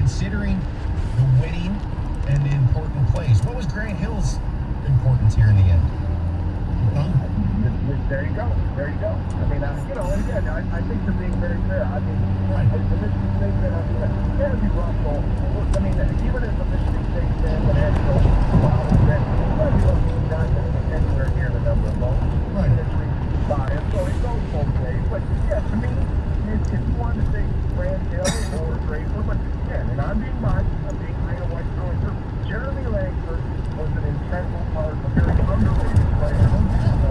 considering the winning and the important plays, what was Grant Hill's importance here in the end? There you go. There you go. I mean, and again, I think they're being very fair. I mean, the Michigan State fan, Andy Russell, I mean, even as a Michigan State fan that has no problem with that, Andy Russell is not going to get anywhere near the number of votes. Right. It's bias, so it goes both ways. But, yeah, to me, if you wanted to say Grant Hill or Draper, but, again, and I'm being biased, I'm being Ida White through and through. Jeremy Langford was an integral part, a very underrated player.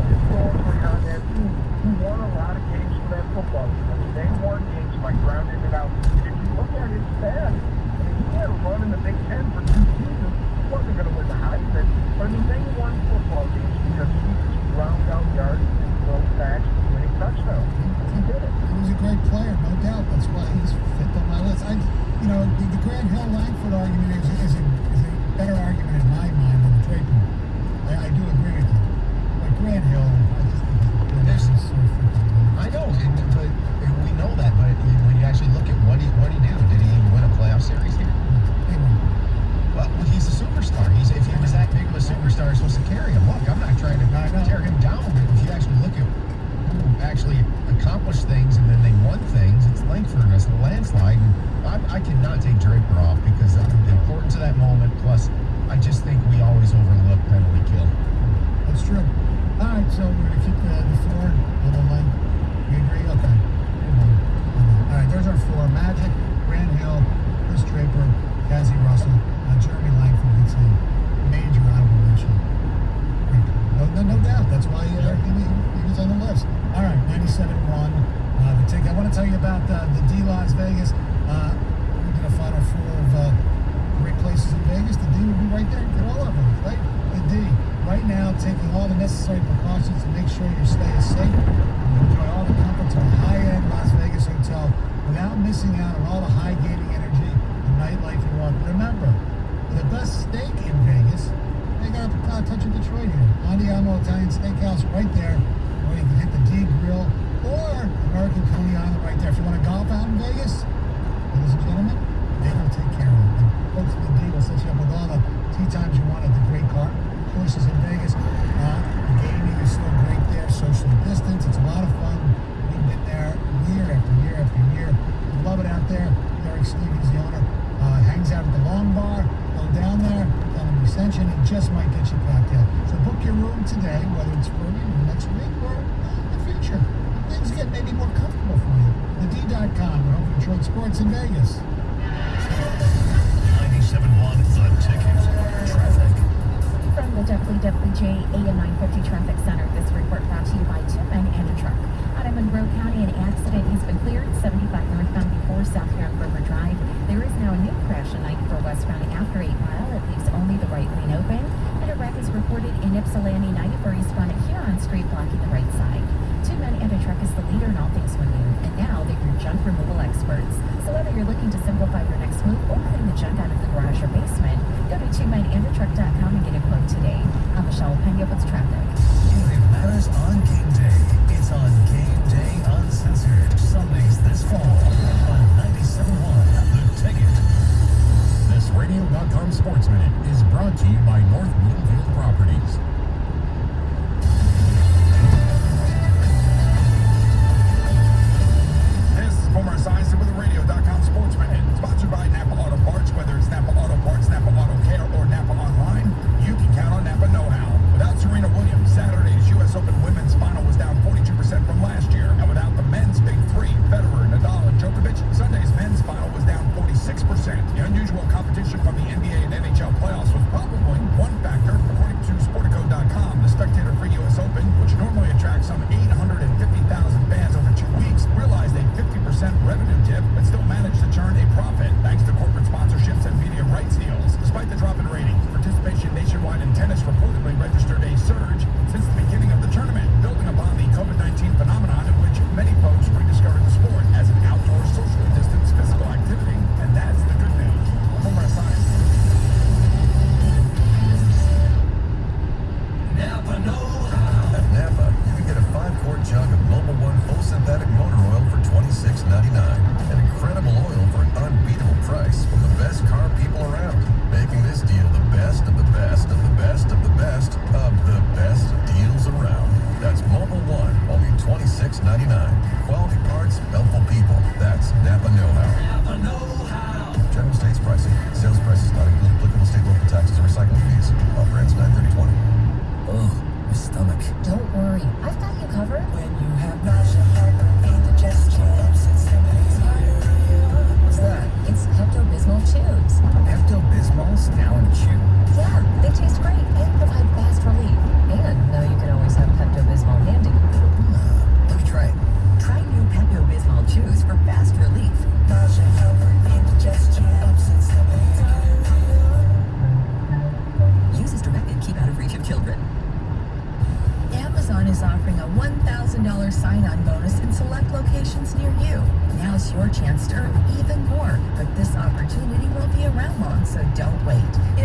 Historically on that team, he won a lot of games for that football team. I mean, they won games by grounding it out. If you look at his stats, I mean, he had a run in the Big Ten for 2 seasons. He wasn't going to win the Heisman, but I mean, they won football games because he just ground out yards and throw sacks and winning touchdowns. He did it. He was a great player, no doubt. That's why he's fit on my list. The Grant Hill Langford argument is a better argument in my mind than the Draper. I do agree with you. But Grant Hill, I just think he's so freaking good. I know, but we know that. But when you actually look at what he do, did he win a playoff series here? Well, he's a superstar. If he was that big of a superstar, he's supposed to carry him. Look, I'm not trying to tear him down, but if you actually look at who actually accomplished things and then they won things, it's Langford as a landslide. And I cannot take Draper off because of the importance of that moment. Plus, I just think we always overlook penalty kill. That's true. All right, so we're going to keep the 4 on the line. You agree? Okay. All right, there's our 4. Magic, Grant Hill, Chris Draper, Cassie Russell, Jeremy Langford gets a major honorable mention. No doubt. That's why he was on the list. All right, 97-1. The ticket. I want to tell you about the D Las Vegas. We did a Final 4 of great places in Vegas. The D would be right there. Get all of them, right? The D. Right now, taking all the necessary precautions to make sure your stay is safe. You enjoy all the comforts of a high-end Las Vegas hotel without missing out on all the high-gating energy and nightlife you want. Remember, the best steak in Vegas, they got a touch of Detroit here. Andiamo Italian Steakhouse right there, where you can hit the D Grill or American Coney Island right there. If you want to golf out in Vegas, ladies and gentlemen, they will take care of you. The folks at the D will set you up with all the tee times you want at the great courses in Vegas. The gaming is still great there, socially distanced. It's a lot of fun. We've been there year after year after year. We love it out there. Eric Stevens, the owner, hangs out at the Long Bar. Go down there, tell him we sent you, and he just might get you a cocktail. So book your room today, whether it's for next week or the future. Things get maybe more comfortable for you. TheD.com, your home for Detroit sports in Vegas. 97.1 The Ticket. Traffic. From the WWJ AM 950 Traffic Center, this report brought to you by 2 men and a truck. Out of Monroe County, an accident has been cleared. 75 northbound before South Grand River Drive. There is now a new crash on 94 westbound after 8 Mile. It leaves only the right lane open. And a wreck is reported in Ypsilanti 94 eastbound at Huron Street, blocking the right side. 2 men and a truck is the leader in all things swinging. And now they're your junk removal experts. So whether you're looking to simplify your next move or clean the junk out of the garage or basement, go to 2menandatruck.com and get a quote today. I'm Michelle Pena with traffic. If it matters on game day, it's on Game Day Uncensored. Sundays this fall on 97.1 The Ticket. This Radio.com Sports Minute is brought to you by North Middlefield Properties. This is Boomer Esiason with the Radio.com Sports Minute, sponsored by Napa Auto Parts. Whether it's Napa Auto Parts, Napa Auto Care, or Napa Online, you can count on Napa Know-How. Without Serena Williams, Saturday's U.S. Open Women's Final was down 42% from last year. And without the men's Big Three, Federer, Nadal, and Djokovic, Sunday's men's final was down 46%. The unusual competition from the NBA and NHL playoffs was probably one factor, according to Sportico.com.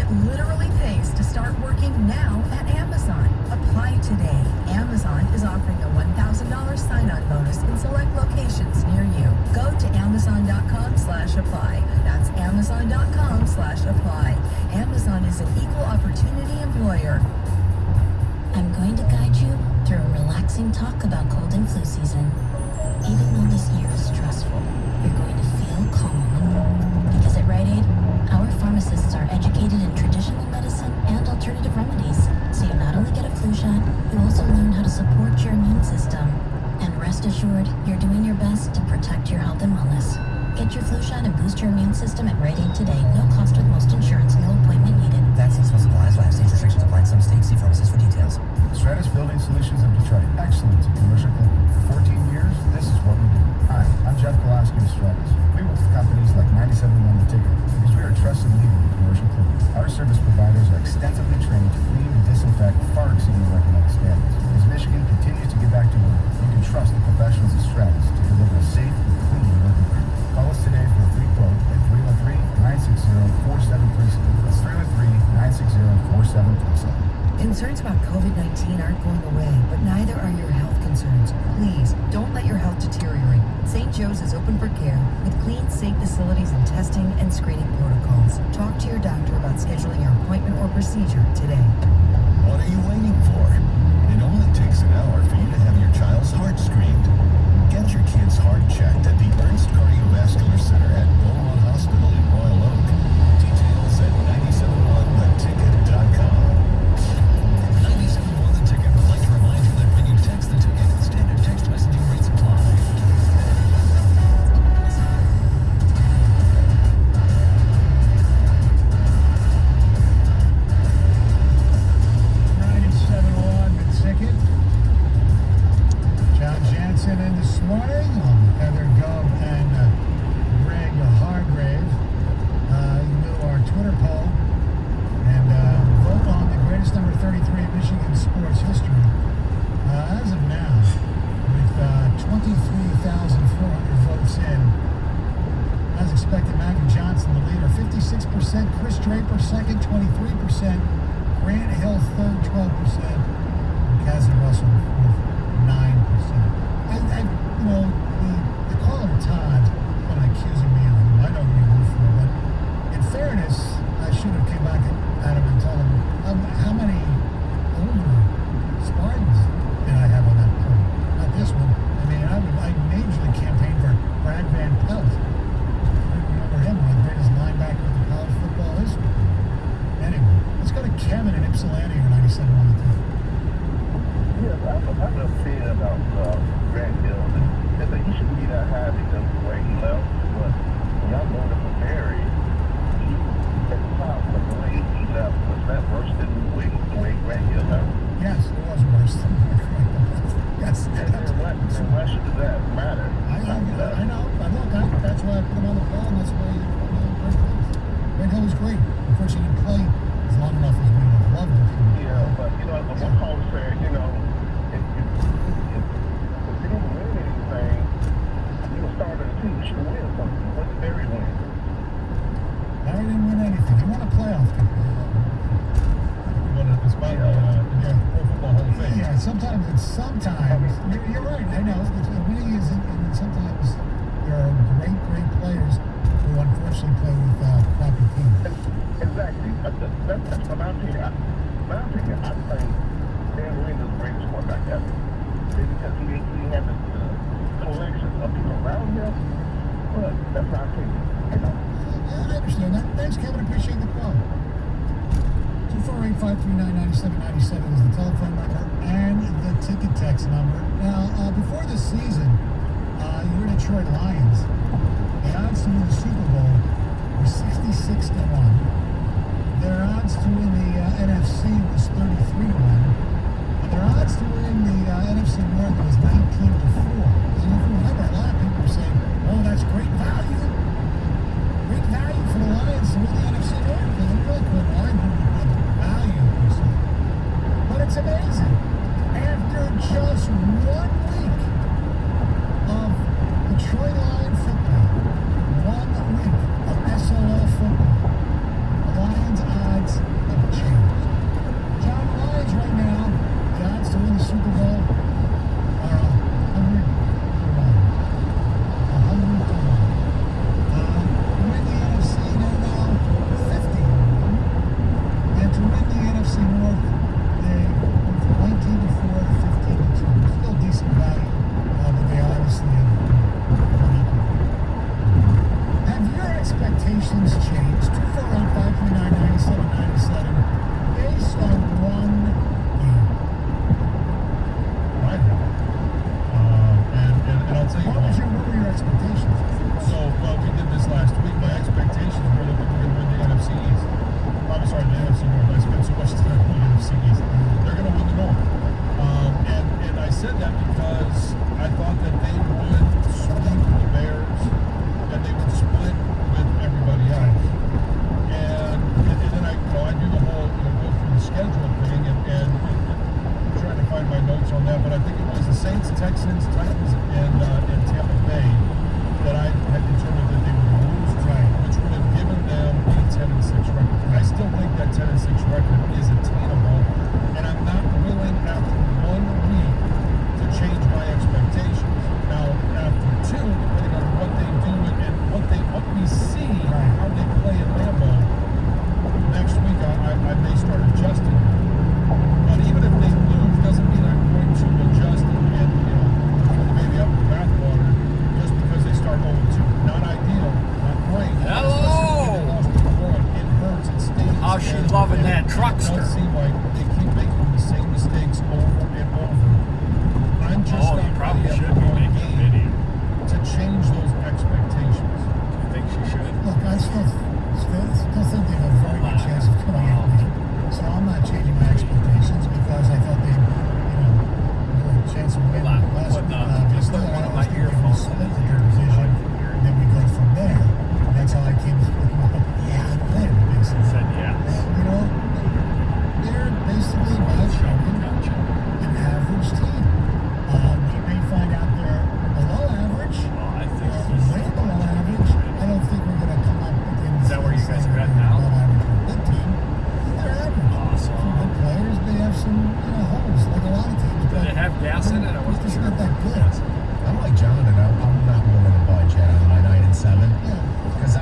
literally pays to start working now at Amazon. Apply today. Amazon is offering a $1,000 sign-on bonus in select locations near you. Go to amazon.com/apply. That's amazon.com/apply. Amazon is an equal opportunity employer. I'm going to guide you through a relaxing talk about cold and flu season. Even though this year is stressful, you're going to feel calm. Because at Rite Aid, our pharmacists are educated in traditional medicine and alternative remedies. So you not only get a flu shot, you also learn how to support your immune system. And rest assured, you're doing your best to protect your health and wellness. Get your flu shot and boost your immune system at Rite Aid today. No cost with most insurance, no appointment needed. Vaccine supplies, lab stage restrictions apply in some states. See pharmacist for details. Stratus Building Solutions of Detroit. Excellence in commercial cleaning. For 14 years, this is what we do. Hi, I'm Jeff Kolaski of Stratus. We work with companies like 97.1 The Ticket because we are a trusted leader in commercial cleaning. Our service providers are extensively trained to clean and disinfect far exceeding recommended standards. As Michigan continues to get back to work, you can trust the professionals at Stratus to deliver a safe and clean work environment. Call us today for a free quote at 313-960-4737. That's 313-960-4737. Concerns about COVID-19 aren't going away, but neither are your health concerns. Please, don't let your health deteriorate. St. Joe's is open for care with clean, safe facilities and testing and screening protocols. Talk to your doctor about scheduling your appointment or procedure today. What are you waiting for? It only takes an hour for you to have your child's heart screened. Get your kid's heart checked at the Ernst Cardiovascular Center at Beaumont Hospital in Royal Oak. Details at 971theticket.com. 971 The Ticket would like to remind you that when you text the ticket, standard text messaging rates apply. 971 The Ticket. John Jansen in this morning. Heather Gove and Greg Hargrave. You know our Twitter poll. And vote on the greatest number 33 in Michigan sports history. As of now, with 23,400 votes in, as expected, Matthew Johnson the leader, 56%, Chris Draper second, 23%, Grant Hill third, 12%, and Cassie Russell fourth, 9%. The caller Todd kind of accusing me of who I don't really root for, but in fairness, I should have came back at him and told him how many older Spartans did I have on that poll? Not this one. I mean, I majorly campaigned for Brad Van Pelt. I remember him, one of the greatest linebacker in college football history. Anyway, let's go to Kevin in Ypsilanti or 97 on the team. Yes, I have a feeling about Grant Hill. That he shouldn't be that high because of the way he left. But when y'all voted for Barry, he was at the top. But the way he left, was that worse than the way Grant Hill left? Yes, it was worse. Yes. And why should that matter? I know. That's why I put him on the poll, and that's why he put him in first place. Grant Hill was great. Unfortunately, he didn't play as long enough as we would have loved him. Yeah, but but one caller said, if you didn't win anything, you were starting a team, you should win something. What did Barry win? Barry didn't win anything. He won a playoff game. He won a spot in the Pro Football Hall of Fame. Yeah, sometimes you're right. I know. Winning is, and sometimes there are great players who unfortunately play with crappy teams. Exactly. That's what I'm saying. I think Dan Marino is the greatest quarterback ever. Because he had the collection of people around him. But that's my opinion. Yeah, I understand that. Thanks, Kevin. Appreciate the call. 248-539-9797 is the telephone number and the ticket text number. Now, before the season, your Detroit Lions, the odds to win the Super Bowl were 66-1. Their odds to win the NFC was 33-1. And their odds to win the NFC North was 19-4. And if you remember, a lot of people were saying, oh, that's great value. Great value for the Lions to win the NFC North. And they really couldn't argue with the value per se. But it's amazing. After just 1 week of Detroit Lion football, 1 week of SOL football, NFC East. They're going to win the North. And I said that because I thought that they would sweep the Bears and they would split with everybody else. And then I do the whole, go through the schedule thing and I'm trying to find my notes on that, but I think it was the Saints, Texans, Titans, and Tampa Bay that I had determined that they would lose to, which would have given them a 10-6 record. I still think that 10-6 record is attainable, and I'm not willing after 1 week to change my expectations. Now, after 2, depending on what they do and what we see, how they play in Lambeau, next week I may start adjusting. But even if they lose, doesn't mean I'm going to adjust and throw the baby out with the bathwater just because they start 0-2. Not ideal, not great. Hello! They lost to one. It hurts, it stings. Oh, she's loving that truckster. It does seem like they keep making the same mistakes over and over. I'm just not probably ready should after be one making a game video. to change those expectations. You think she should? Look, I still think they have a very good chance of coming in with it. So I'm not changing my expectations because I thought they, really had a chance of winning Hold on. last Put, week. just Obviously, one I of always my think they will earphones split in their division, and then we go from there. And that's how I came to win, basically. Said yes. They're basically, in my opinion, an average team. We may find out they're below average. Well, I think Or he's way below average. I don't think we're going to come up with the Is that where you guys are at now? Below average for a good team. They're average. Awesome. Some good players. They have some holes, like a lot of teams. Did it have gas in it? I wasn't It's sure. not that good. I'm like John, and I'm not willing to budge yet on my 9-7. Yeah. Because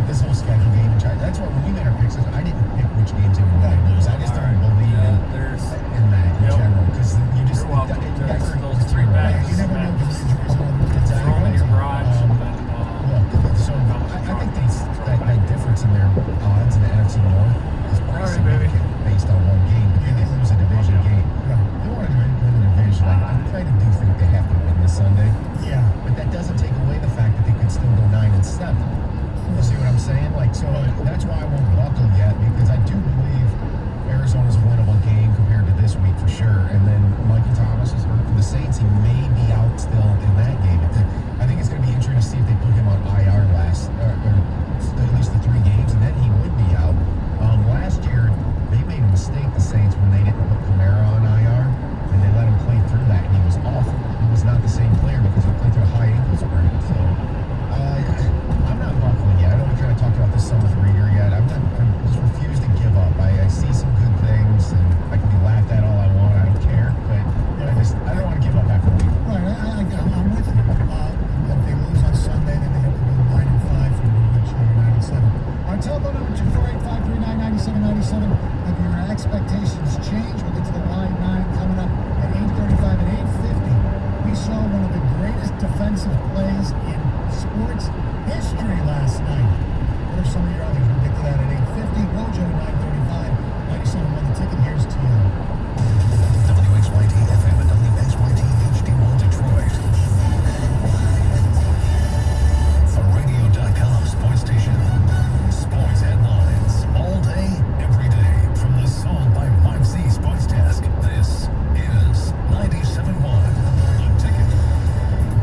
this whole schedule game, that's why when we made our picks, I didn't pick which games they were going to lose. I just don't believe in that in general. Because you just, You're welcome. There's those 3 Yeah, bags. you never know because injuries and other things. Throw them in your garage. Look, so I think that difference in their odds in the NFC North is pretty All right, baby. significant based on one game. But they lose a division game. They want to win the division. I kind of do think they have to win this Sunday. Yeah. But that doesn't take away the fact that they could still go 9-7. You see what I'm saying? So that's why I won't buckle yet, because I do believe Arizona's a winnable game compared to this week for sure. And then Michael Thomas is hurt for the Saints. He may be out still in that game. I think it's going to be interesting to see if they put him on IR or at least the 3 games, and then he would be out. Last year, they made a mistake, the Saints, when they didn't put Kamara on IR, and they let him play through that, and he was awful. He was not the same player because he played through a high ankle sprain. So I'm not buckling yet. I don't want to try to talk about this Summit Reader yet. I just refuse to give up. I see some good things, and I can be laughed at all I want. I don't care, but I don't want to give up after a week. Right, I'm with you. If they lose on Sunday, then they have to go 9-5 for reach 9-7. Our telephone number 248-539-9797. Have your expectations changed? We'll get to the line 9 coming up at 8:35 and 8:50. We saw one of the greatest defensive plays in sports history last night. What are some of your others? We'll get to that at 8:50. Rojo at 9:35. 97 the ticket. Here's to you. WXYT FM and WXYT HD1 Detroit. A radio.com sports station. Sports headlines all day, every day. From the Song by Mike Z Sports Desk. This is 97.1 The Ticket.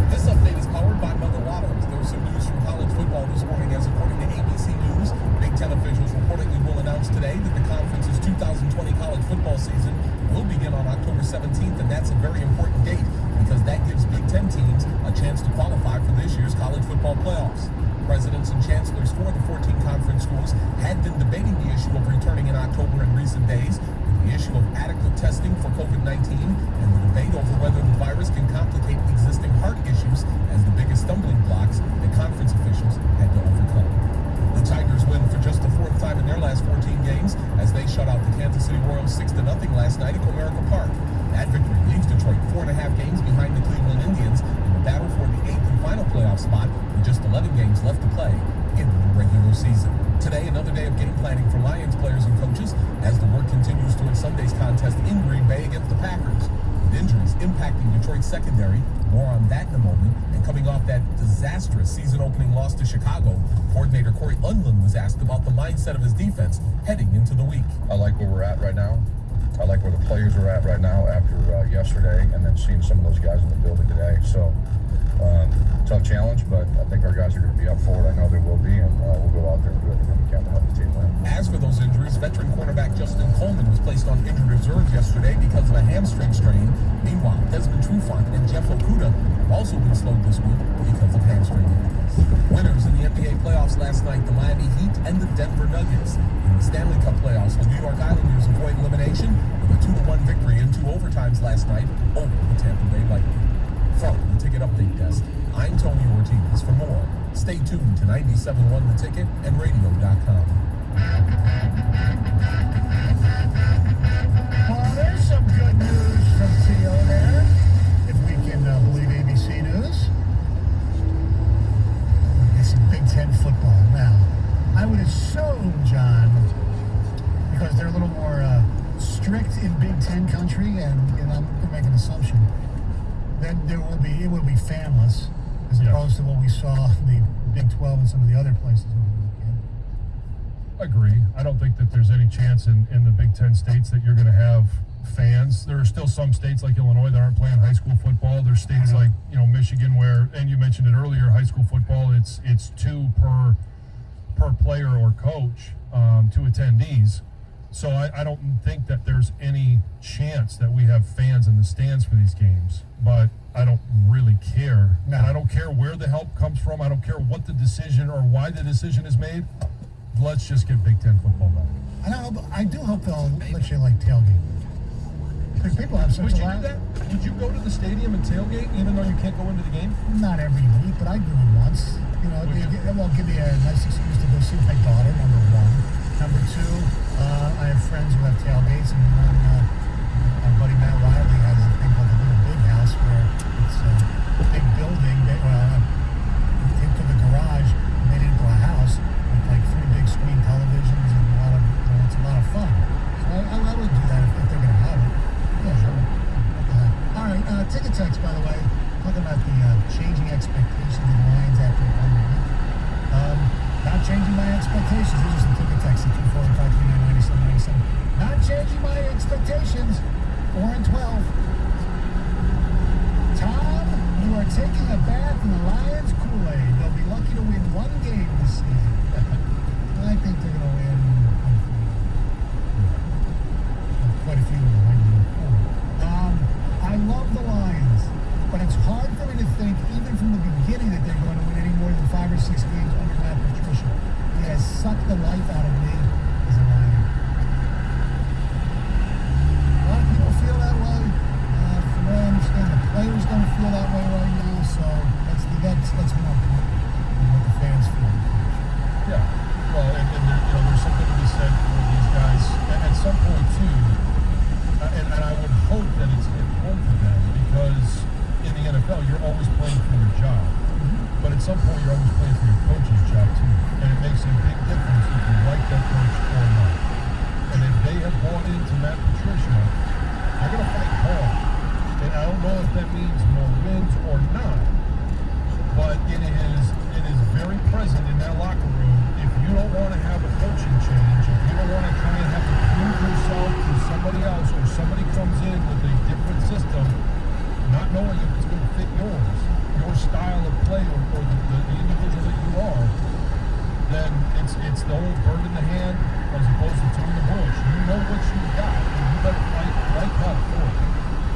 This update is powered by Mother Waddles. There's some news from college football this morning, as according to ABC News, Big Ten officials reportedly will announce today that the conference's 2020 college football season will begin on October 17th, and that's a very important date because that gives Big Ten teams a chance to qualify for this year's college football playoffs. Presidents and chancellors for the 14 conference schools had been debating the issue of returning in October in recent days, with the issue of adequate testing for COVID-19 and the debate over whether the virus can complicate existing heart issues as the biggest stumbling blocks that conference officials had to overcome. The Tigers win for just the 4th time in their last 14 games as they shut out the Kansas City Royals 6-0 last night at Comerica Park. That victory leaves Detroit 4.5 games behind the Cleveland Indians in the battle for the 8th and final playoff spot with just 11 games left to play in the regular season. Today, another day of game planning for Lions players and coaches as the work continues towards Sunday's contest in Green Bay against the Packers. With injuries impacting Detroit's secondary, more on that in a moment, and coming off that disastrous season-opening loss to Chicago, coordinator Corey Undlin was asked about the mindset of his defense heading into the week. I like where we're at right now. I like where the players are at right now after yesterday, and then seeing some of those guys in the building today. So, tough challenge, but I think our guys are going to be up for it. I know they will be, and we'll go out there and do everything we can to help the team win. As for those injuries, veteran cornerback Justin Coleman was placed on injured reserve yesterday because of a hamstring strain. Meanwhile, Desmond Trufant and Jeff Okudah have also been slowed this week because of hamstring injuries. Winners in the NBA playoffs last night, the Miami Heat and the Denver Nuggets. In the Stanley Cup playoffs, the New York Islanders avoid elimination with a 2-1 victory in 2 overtimes last night over the Tampa Bay Lightning. From the Ticket Update Desk, I'm Tony Ortiz. For more, stay tuned to 97.1 The Ticket and radio.com. Well, there's some good news from Theo there, if we can believe ABC News. It's some Big Ten football. Now, I would assume, John, because they're a little more strict in Big Ten country, and I'm going to make an assumption, that it will be fanless, as opposed to what we saw in the Big 12 and some of the other places over the weekend. Agree. I don't think that there's any chance in the Big Ten states that you're going to have fans. There are still some states like Illinois that aren't playing high school football. There's states like Michigan where, and you mentioned it earlier, high school football, it's 2 per player or coach to attendees. So I don't think that there's any chance that we have fans in the stands for these games. But I don't really care. No. And I don't care where the help comes from. I don't care what the decision or why the decision is made. Let's just get Big Ten football back. I do hope they'll let you tailgate. Because people have such Would a you lot. do that? Would you go to the stadium and tailgate even though you can't go into the game? Not every week, but I do it once. It will give me a nice excuse to go see my daughter, number one. Number two, I have friends who have tailgates, and our buddy Matt Riley has a thing called the Little Big House, where it's a big building. They took a garage and made it into a house with 3 big screen televisions and it's a lot of fun. So I would do that if they're going to have it. Yeah, sure. All right, ticket text, by the way, talking about the changing expectations of the Lions after 1 week. Not changing my expectations. These are some ticket texts at 245-399-9797. Not changing my expectations. 4 and 12. Tom, you are taking a bath in the Lions Kool-Aid. They'll be lucky to win 1 game this season. I think they're going to win quite a few of them. I love the Lions, but it's hard for me to think, even from the beginning, that they're going to win any more than 5 or 6 games under Matt Patricia. He has sucked the life out of me as a Lion. A lot of people feel that way. From what I understand, the players don't feel that way right now, so that's more important than what the fans feel. Yeah. Well, and there's something to be said for these guys. At some point, too, and I would hope that it's important for them, because in the NFL, you're always playing for your job. But at some point, you're always playing for your coach's job, too. And it makes a big difference if you like that coach or not. And if they have bought into Matt Patricia, they're going to fight hard. And I don't know if that means more wins or not, but it is very present in that locker room. If you don't want to have a coaching change, if you don't want to try and have to prove yourself to somebody else, or somebody comes in with a different system, not knowing if it's going to fit your style of play, or the individual that you are, then it's the old bird in the hand as opposed to two in the bush. You know what you've got, and you better fight like hell for it.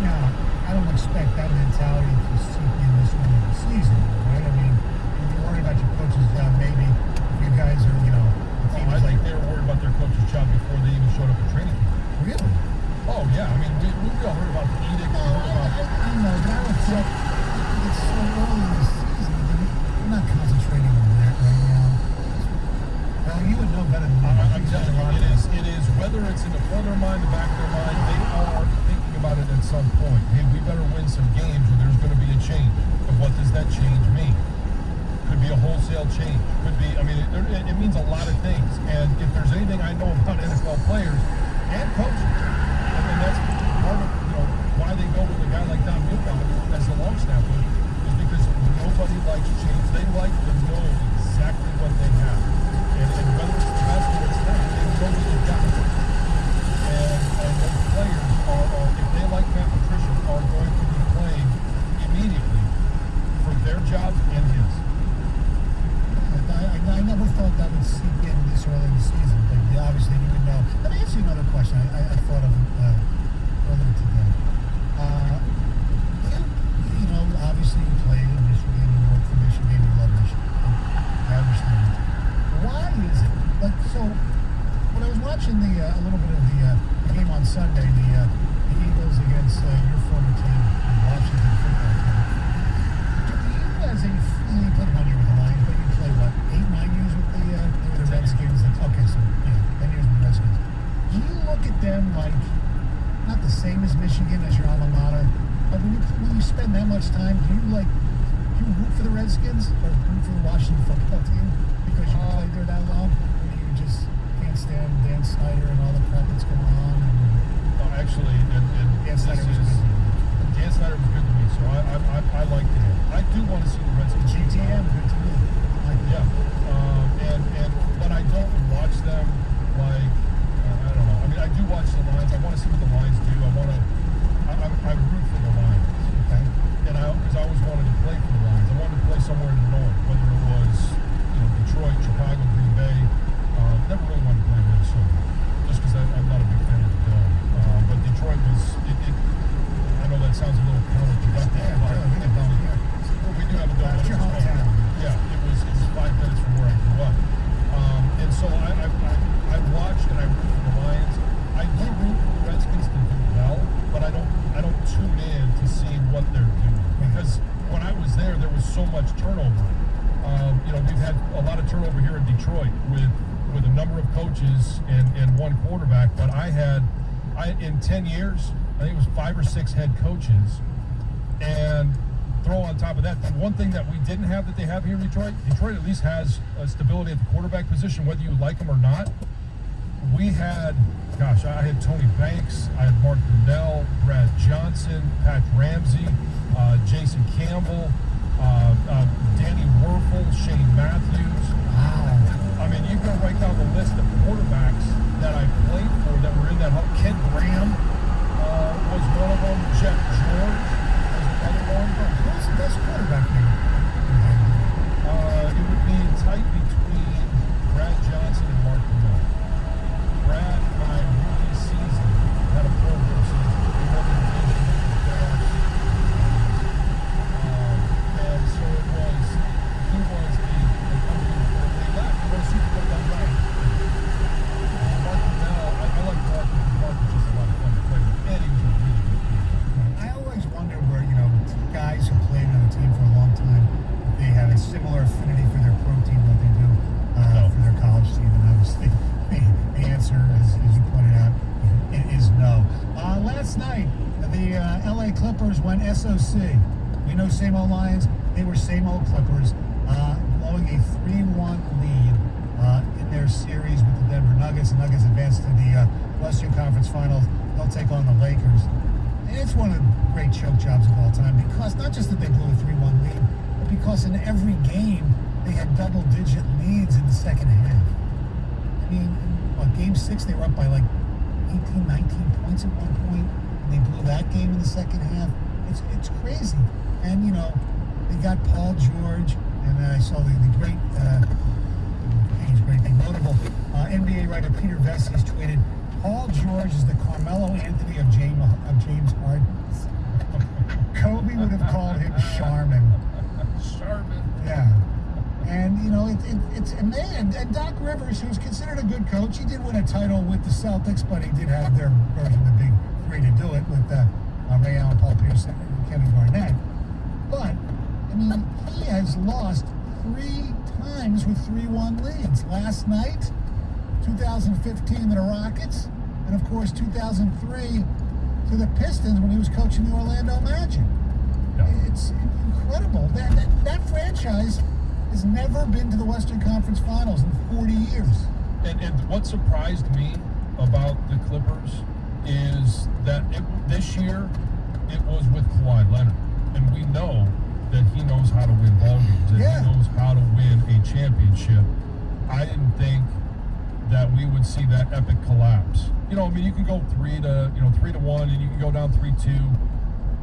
Now, I don't expect that mentality to seep in this one of the season, right? I mean, if you're worried about your coach's job, maybe you guys are, the team I is think they were worried about their coach's job before they even showed up at training camp. Really? Oh, yeah. I mean, we all heard about the edict. No, I know, but I would say it's so early in the season. We're not concentrating on that right now. Well, you would know better than me. I'm telling you, it is, whether it's in the front of their mind, the back of their mind, they are thinking about it at some point. Hey, we better win some games, or there's going to be a change. And what does that change mean? Could be a wholesale change. Could be, it means a lot of things. And if there's anything I know about NFL players and coaches, and that's part of why they go with a guy like Don Newcomb as the long snapper, is because nobody likes change. They like to know exactly what they have, and whether it's the best or it's not, they know what they've got. And those players early in the season, but obviously you would know. Let me ask you another question. I thought of earlier today. You know, obviously you played in Michigan, you worked for Michigan, you love Michigan. I understand. Why is it? Like, so when I was watching a little bit of the game on Sunday, the Eagles against your former team, the Washington football team. Do you, as a you played 1 year with the Lions, but you played what 8-9 years with the Redskins? Okay, so yeah, 10 years with the Redskins. Do you look at them like not the same as Michigan as your alma mater, but when you spend that much time, do you root for the Redskins or root for the Washington football team because you played there that long, or do you just can't stand Dan Snyder and all the crap that's going on? Actually, and Dan Snyder was good. Dan Snyder was good to me, so I liked him. I do want to see the Redskins. GTM, good to me. Yeah, and but I don't watch them like I don't know. I mean, I do watch the Lions. I want to see what the Lions do. I root for the Lions. Okay. And because I always wanted to play for the Lions. I wanted to play somewhere in the north, whether it was Detroit, Chicago, Green Bay. Never really wanted to play in Minnesota, just because I'm not a big fan of the Dome. But Detroit was. I know that sounds a little counterproductive. Yeah, we got Dome here. Well, we do have a Dome. That's your hometown. Yeah, it was 5 minutes from where I grew up. And so I watched and I root for the Lions. I do root for the Redskins to do well, but I don't tune in to see what they're doing, because when I was there was so much turnover. We've had a lot of turnover here in Detroit with a number of coaches and one quarterback, but in 10 years, I think it was 5 or 6 head coaches, and throw on top of that, the one thing that we didn't have that they have here in Detroit at least has a stability at the quarterback position, whether you like them or not. We had, I had Tony Banks, I had Mark Brunell, Brad Johnson, Pat Ramsey, Jason Campbell, Danny Werfel, Shane Matthews. Wow. I mean, you go right down the list of quarterbacks that I played for that were in that hub. Ken Graham was one of them. Jeff George was another one. Who's the best quarterback name? It would be tight between Brad Johnson and Mark Brunell. Brad, my rookie season, had a Pro Bowl season. We won the division in the playoffs. And so he was when he left, he was a Super Bowl right. Mark Brunell, I like Mark because Mark was just a lot of fun to play with, and he was a really good player. I always wonder where, guys who played on a team for a long time, they have a similar affinity for their pro team what they do for their college team. And obviously, the answer, as you pointed out, is no. Last night, the LA Clippers went SOC. We know same old Lions. They were same old Clippers, blowing a 3-1 lead in their series with the Denver Nuggets. The Nuggets advanced to the Western Conference Finals. They'll take on the Lakers. And it's one of the great choke jobs of all time, because not just that they blew a 3-1 lead, but because in every game they had double-digit leads in the second half. I mean, Game 6 they were up by like 18, 19 points at one point, and they blew that game in the second half. It's crazy. And they got Paul George, and I saw the great, notable NBA writer Peter Vessi's tweeted, Paul George is the Carmelo Anthony of James Harden. Kobe would have called him Charmin. Charmin. Yeah. And, and Doc Rivers, who's considered a good coach, he did win a title with the Celtics, but he did have their version of the Big Three to do it with Ray Allen, Paul Pierce, and Kevin Garnett. But, he has lost 3 times with 3-1 leads. Last night, 2015 to the Rockets, and of course 2003 to the Pistons when he was coaching the Orlando Magic. Yeah. It's incredible. That franchise has never been to the Western Conference Finals in 40 years. And what surprised me about the Clippers is that this year it was with Kawhi Leonard. And we know that he knows how to win ball games, and he knows how to win a championship. I didn't think that we would see that epic collapse. You can go 3-1, and you can go down 3-2.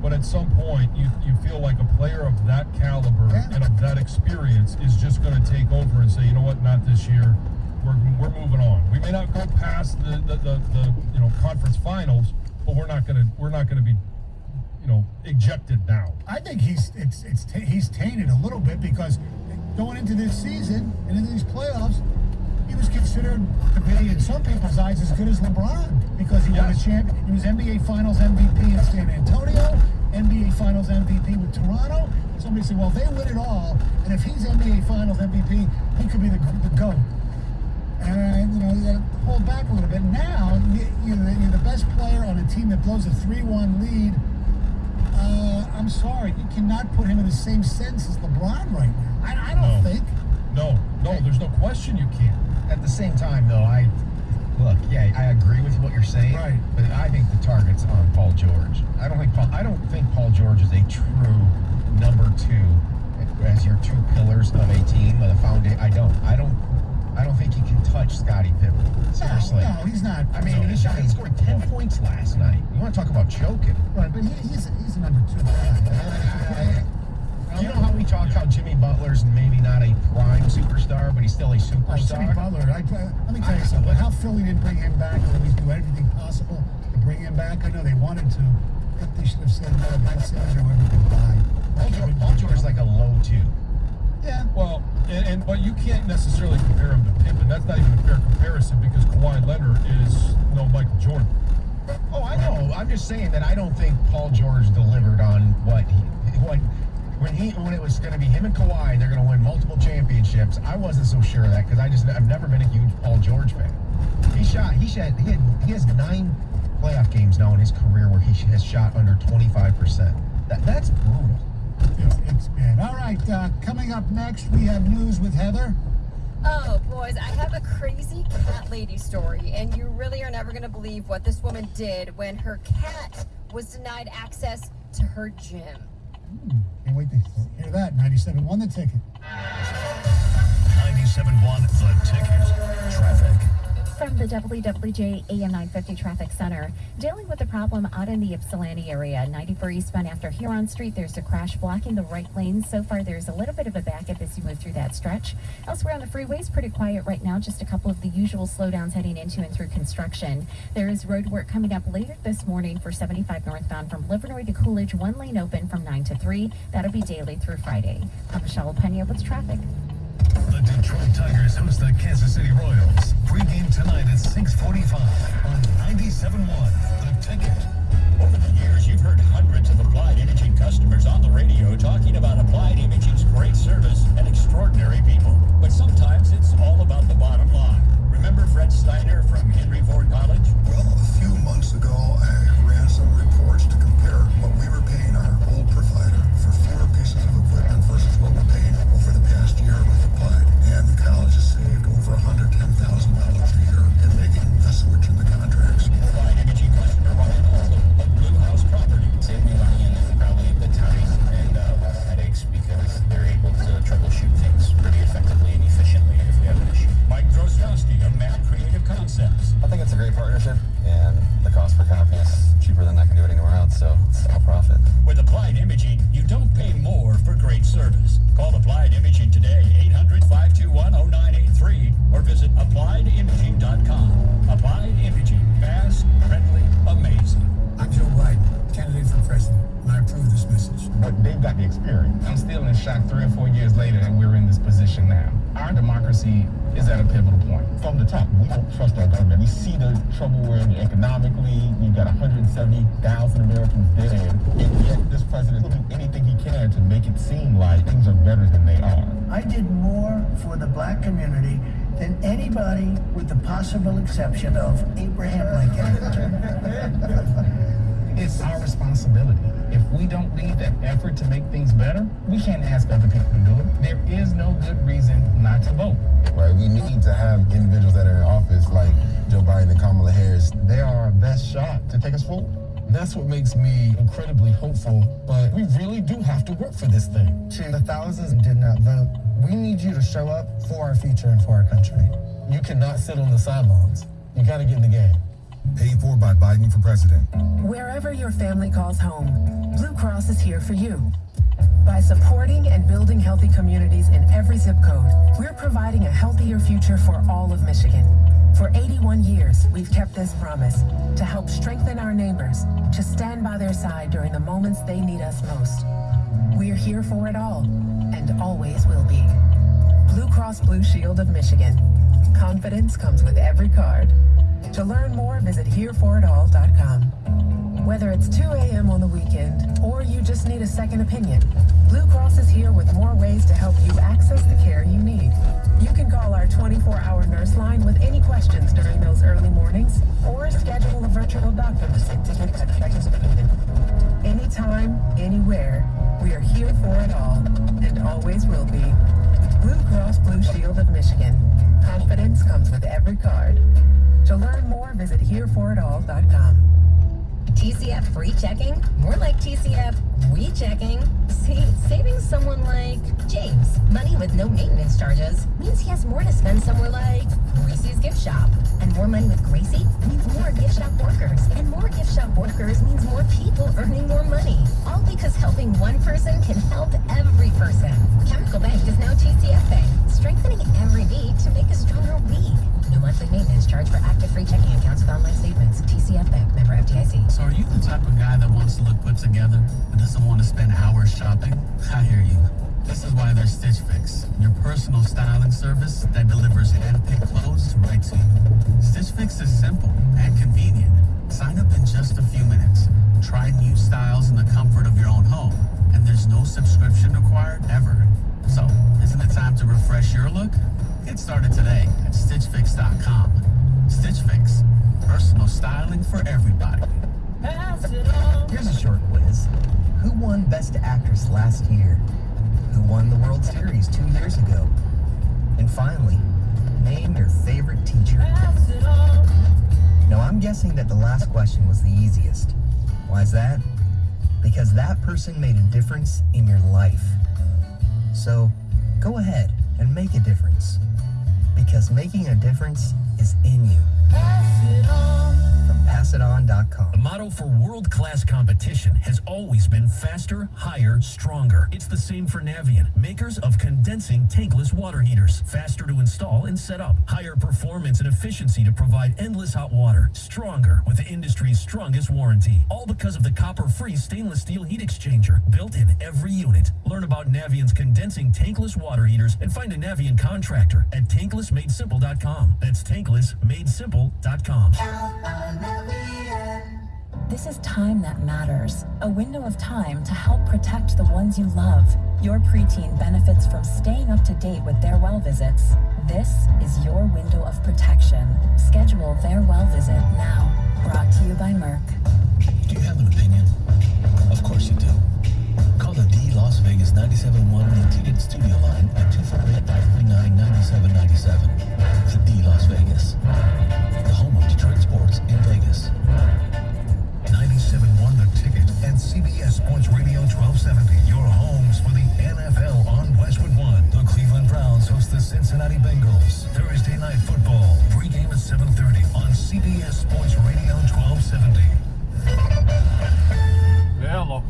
But at some point, you feel like a player of that caliber and of that experience is just going to take over and say, you know what, not this year. we're moving on. We may not go past the conference finals, but we're not gonna be ejected now. I think he's tainted a little bit because going into this season and into these playoffs, he was considered to be, in some people's eyes, as good as LeBron because he won a champion. He was NBA Finals MVP in San Antonio, NBA Finals MVP with Toronto. Somebody said, well, they win it all, and if he's NBA Finals MVP, he could be the GOAT. And, you got to hold back a little bit. Now, you're the best player on a team that blows a 3-1 lead. I'm sorry, you cannot put him in the same sense as LeBron right now. I don't think. No, there's no question you can't. At the same time, though, I agree with what you're saying. Right. But I think the target's on Paul George. I don't think Paul George is a true number two as your two pillars of a team with a foundation. I don't think he can touch Scottie Pippen. Seriously. No, he's not. I mean, he scored 10 points last night. You want to talk about choking? Right, but he's a number two guy. You know how we talk how Jimmy Butler's maybe not a prime superstar, but he's still a superstar? Jimmy Butler, let me tell you something. How Philly didn't bring him back, or at least do everything possible to bring him back. I know they wanted to, but they should have said, no, Ben Simmons or whoever could buy. Paul George's like a low two. Yeah. Well, but you can't necessarily compare him to Pippen. That's not even a fair comparison because Kawhi Leonard is no Michael Jordan. Oh, I know. I'm just saying that I don't think Paul George delivered on when it was going to be him and Kawhi and they're going to win multiple championships. I wasn't so sure of that because I've never been a huge Paul George fan. He has 9 playoff games now in his career where he has shot under 25%. That's brutal. It's bad. All right, coming up next, we have news with Heather. Oh, boys, I have a crazy cat lady story, and you really are never going to believe what this woman did when her cat was denied access to her gym. Can't wait to hear that. 97.1 The Ticket. 97.1 The Ticket. Traffic. From the WWJ AM 950 Traffic Center, dealing with a problem out in the Ypsilanti area. 94 eastbound after Huron Street, there's a crash blocking the right lane. So far, there's a little bit of a backup as you move through that stretch. Elsewhere on the freeways, pretty quiet right now. Just a couple of the usual slowdowns heading into and through construction. There is road work coming up later this morning for 75 northbound from Livernois to Coolidge, 1 lane open from 9 to 3. That'll be daily through Friday. I'm Michelle Pena with traffic. The Detroit Tigers host the Kansas City Royals. Pre-game tonight at 6:45 on 97.1 The Ticket. Over the years, you've heard hundreds of Applied Imaging customers on the radio talking about Applied Imaging's great service and extraordinary people. But sometimes it's all about the bottom line. Remember Fred Steiner from Henry Ford College? Well, a few months ago, I ran some reports to compare what we were paying our old provider for fewer pieces of equipment versus what we're paying over the past year with Applied. And the college has saved over $110,000 a year in making the switch in the contracts. Applied Imaging customer Ryan also of Blue House Property. Save me money and probably the time and headaches because they're able to troubleshoot things pretty effectively and efficiently if we have an issue. Mike Drozdowski of Map Creative Concepts. I think it's a great partnership, and the cost per copy is cheaper than I can do it anywhere else, so it's all profit. With Applied Imaging, you don't pay more for great service. Call Applied Imaging today, 800-521-0983, or visit appliedimaging.com. Applied Imaging, fast, friendly, amazing. I'm Joe Biden, candidate for president, and I approve this message. But they've got the experience. I'm still in shock 3 or 4 years later, and we're in this position now. Our democracy is at a pivotal point. From the top, we don't trust our government. We see the trouble we're in economically. We've got 170,000 Americans dead, and yet this president is doing anything he can to make it seem like things are better than they are. I did more for the black community than anybody with the possible exception of Abraham Lincoln. It's our responsibility. If we don't lead that effort to make things better, we can't ask other people to do it. There is no good reason not to vote. Right, we need to have individuals that are in office like Joe Biden and Kamala Harris. They are our best shot to take us forward. That's what makes me incredibly hopeful, but we really do have to work for this thing. To the thousands who did not vote, we need you to show up for our future and for our country. You cannot sit on the sidelines. You got to get in the game. Paid for by Biden for president. Wherever your family calls home, Blue Cross is here for you. By supporting and building healthy communities in every zip code, we're providing a healthier future for all of Michigan. For 81 years, we've kept this promise to help strengthen our neighbors, to stand by their side during the moments they need us most. We're here for it all, and always will be. Blue Cross Blue Shield of Michigan. Confidence comes with every card. To learn more, visit hereforitall.com. Whether it's 2 a.m. on the weekend or you just need a second opinion, Blue Cross is here with more ways to help you access the care you need. You can call our 24-hour nurse line with any questions during those early mornings or schedule a virtual doctor visit to get check-ins needed. Anytime, anywhere, we are here for it all and always will be. Blue Cross Blue Shield of Michigan. Confidence comes with every card. To learn more, visit hereforitall.com. TCF free checking? More like TCF rechecking. See, saving someone like James money with no maintenance charges means he has more to spend somewhere like Gracie's gift shop. And more money with Gracie means more gift shop workers. And more gift shop workers means more people earning more money. All because helping one person can help every person. Chemical Bank is now TCF Bank, strengthening every beat to make a stronger we. No monthly maintenance charge for active free checking accounts with online statements. TCF Bank, member FDIC. So are you the type of guy that wants to look put together but doesn't want to spend hours shopping? I hear you. This is why there's Stitch Fix, your personal styling service that delivers hand-picked clothes right to you. Stitch Fix is simple and convenient. Sign up in just a few minutes. Try new styles in the comfort of your own home. And there's no subscription required ever. So, isn't it time to refresh your look? Get started today at StitchFix.com. Stitch Fix, personal styling for everybody. Here's a short quiz. Who won Best Actress last year? Who won the World Series 2 years ago? And finally, name your favorite teacher. Now, I'm guessing that the last question was the easiest. Why is that? Because that person made a difference in your life. So, go ahead and make a difference. Because making a difference is in you. From PassItOn.com. The motto for world-class competition has always been faster, higher, stronger. It's the same for Navien, makers of condensing tankless water heaters. Faster to install and set up. Higher performance and efficiency to provide endless hot water. Stronger with the industry's strongest warranty. All because of the copper-free stainless steel heat exchanger built in every unit. Learn about Navien's condensing tankless water heaters and find a Navien contractor at tanklessmadesimple.com. That's tanklessmadesimple.com. This is time that matters. A window of time to help protect the ones you love. Your preteen benefits from staying up to date with their well visits. This is your window of protection. Schedule their well visit now. Brought to you by Merck. Do you have an opinion? Of course you do. Call the D Las Vegas 97.1 and Ticket Studio line at 248-539-9797. The D Las Vegas, the home of Detroit sports in Vegas. 97.1 The Ticket and CBS Sports Radio 1270. Your homes for the NFL on Westwood One. The Cleveland Browns host the Cincinnati Bengals. Thursday night football. Pregame at 7:30 on CBS Sports Radio 1270. Hello.